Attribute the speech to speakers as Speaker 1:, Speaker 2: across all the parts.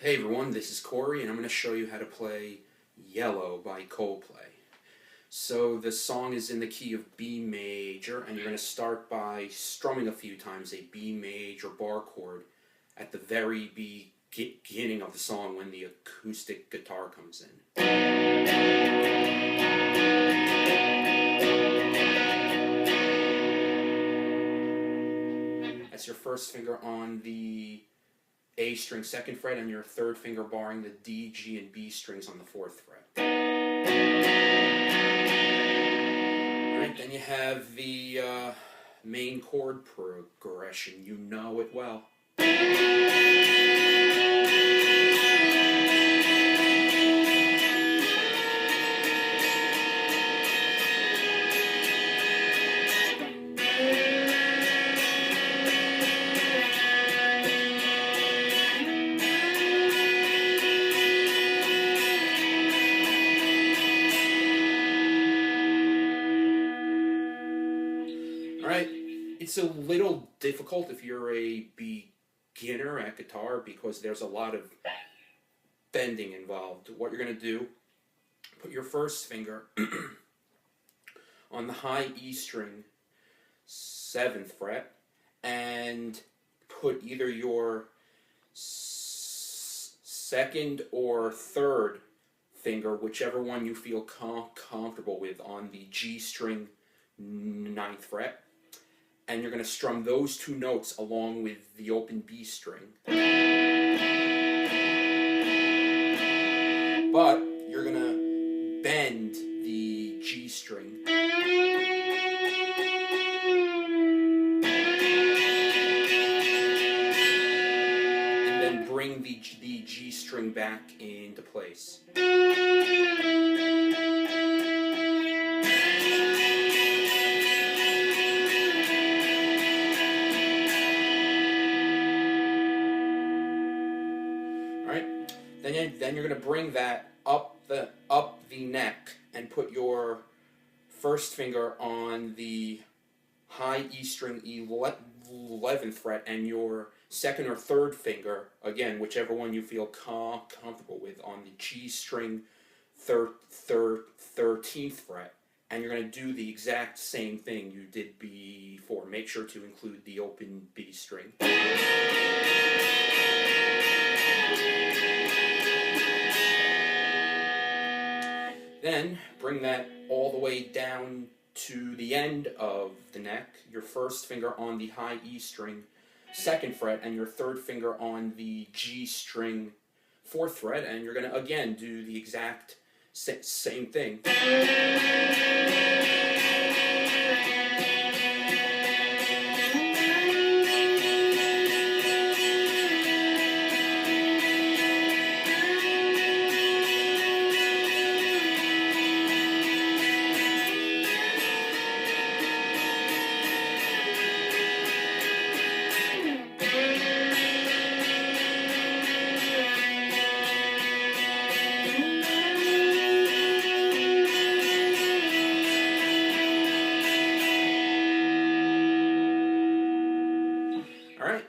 Speaker 1: Hey everyone, this is Corey and I'm going to show you how to play Yellow by Coldplay. So the song is in the key of B major and you're going to start by strumming a few times a B major bar chord at the very beginning of the song when the acoustic guitar comes in. That's your first finger on the A string 2nd fret and your 3rd finger barring the D, G, and B strings on the 4th fret. Alright, then you have the main chord progression. You know it well. Alright, it's a little difficult if you're a beginner at guitar because there's a lot of bending involved. What you're going to do, put your first finger on the high E string 7th fret and put either your 2nd or 3rd finger, whichever one you feel comfortable with, on the G string 9th fret. And you're going to strum those two notes along with the open B string. But you're going to bend the G string. And then bring the G string back into place. Then you're going to bring that up the neck and put your first finger on the high E string 11th fret and your 2nd or 3rd finger, again, whichever one you feel comfortable with, on the G string 13th fret. And you're going to do the exact same thing you did before. Make sure to include the open B string. Then bring that all the way down to the end of the neck, your first finger on the high E string 2nd fret and your 3rd finger on the G string 4th fret, and you're going to again do the exact same thing.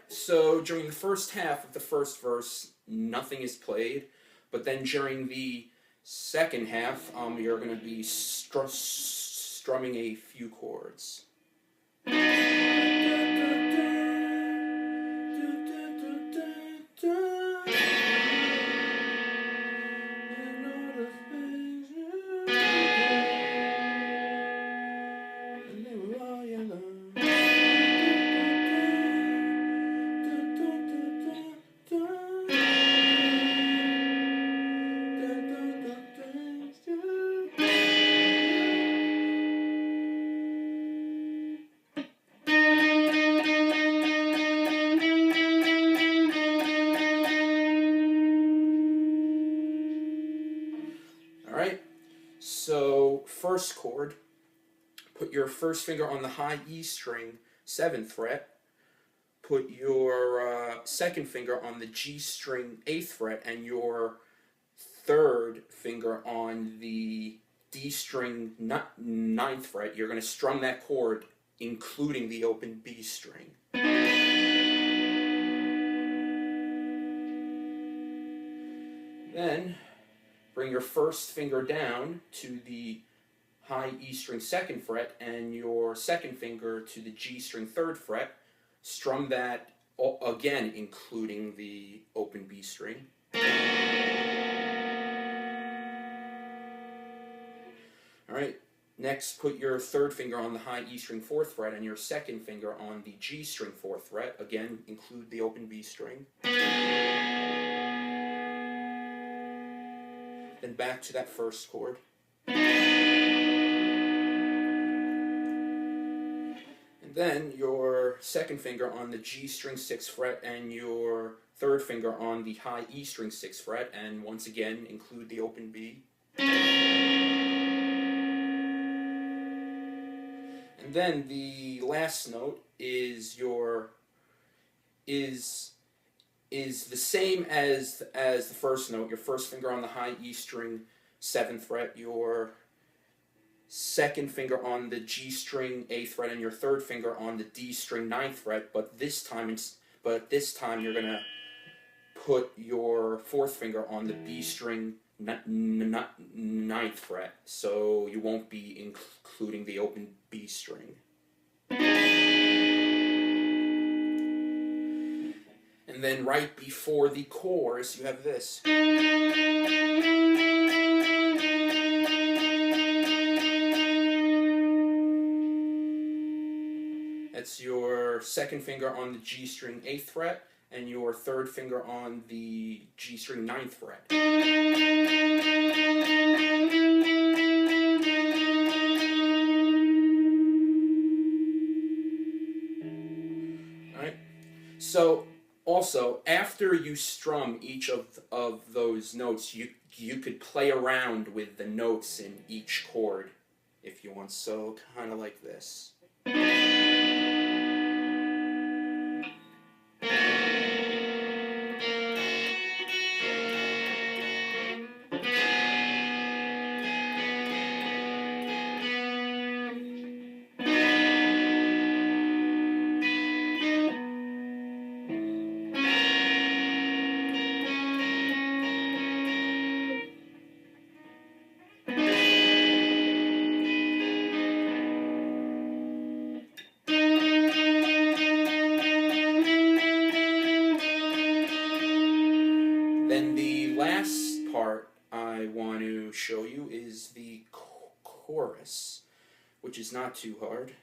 Speaker 1: So during the first half of the first verse, nothing is played, but then during the second half, you're going to be strumming a few chords. Alright, so first chord, put your first finger on the high E string 7th fret, put your 2nd finger on the G string 8th fret, and your 3rd finger on the D string 9th fret. You're going to strum that chord including the open B string. Then bring your first finger down to the high E string 2nd fret and your second finger to the G string 3rd fret. Strum that again, including the open B string. Alright, next put your 3rd finger on the high E string 4th fret and your 2nd finger on the G string 4th fret. Again, include the open B string. Then back to that first chord. And then your 2nd finger on the G string 6th fret and your 3rd finger on the high E string 6th fret, and once again include the open B. And then the last note is the same as the first note. Your first finger on the high E string 7th fret, your 2nd finger on the G string 8th fret, and your 3rd finger on the D string 9th fret. But this time you're gonna put your 4th finger on the B string 9th fret, so you won't be including the open B string. And then right before the chorus, you have this. That's your 2nd finger on the G string 8th fret and your 3rd finger on the G string 9th fret. Alright, so also, after you strum each of those notes, you could play around with the notes in each chord if you want, so kind of like this. Then the last part I want to show you is the chorus, which is not too hard.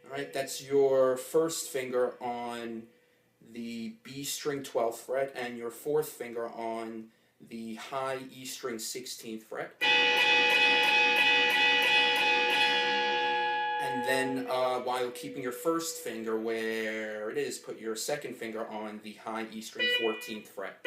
Speaker 1: Alright, that's your 1st finger on the B string 12th fret and your 4th finger on the high E string 16th fret. And then while keeping your 1st finger where it is, put your 2nd finger on the high E string 14th fret.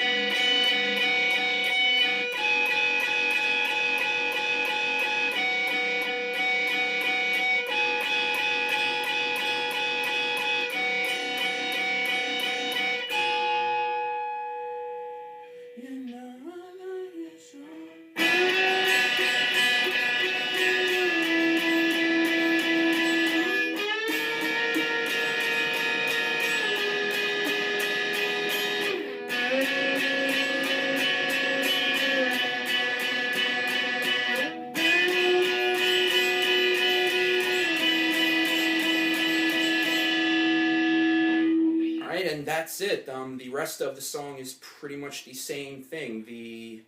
Speaker 1: And that's it. The rest of the song is pretty much the same thing. The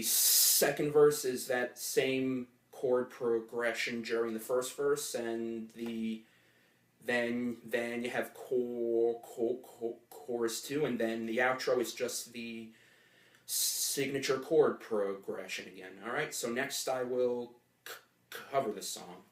Speaker 1: second verse is that same chord progression during the first verse, and then you have chorus 2, and then the outro is just the signature chord progression again. All right. So next I will cover the song.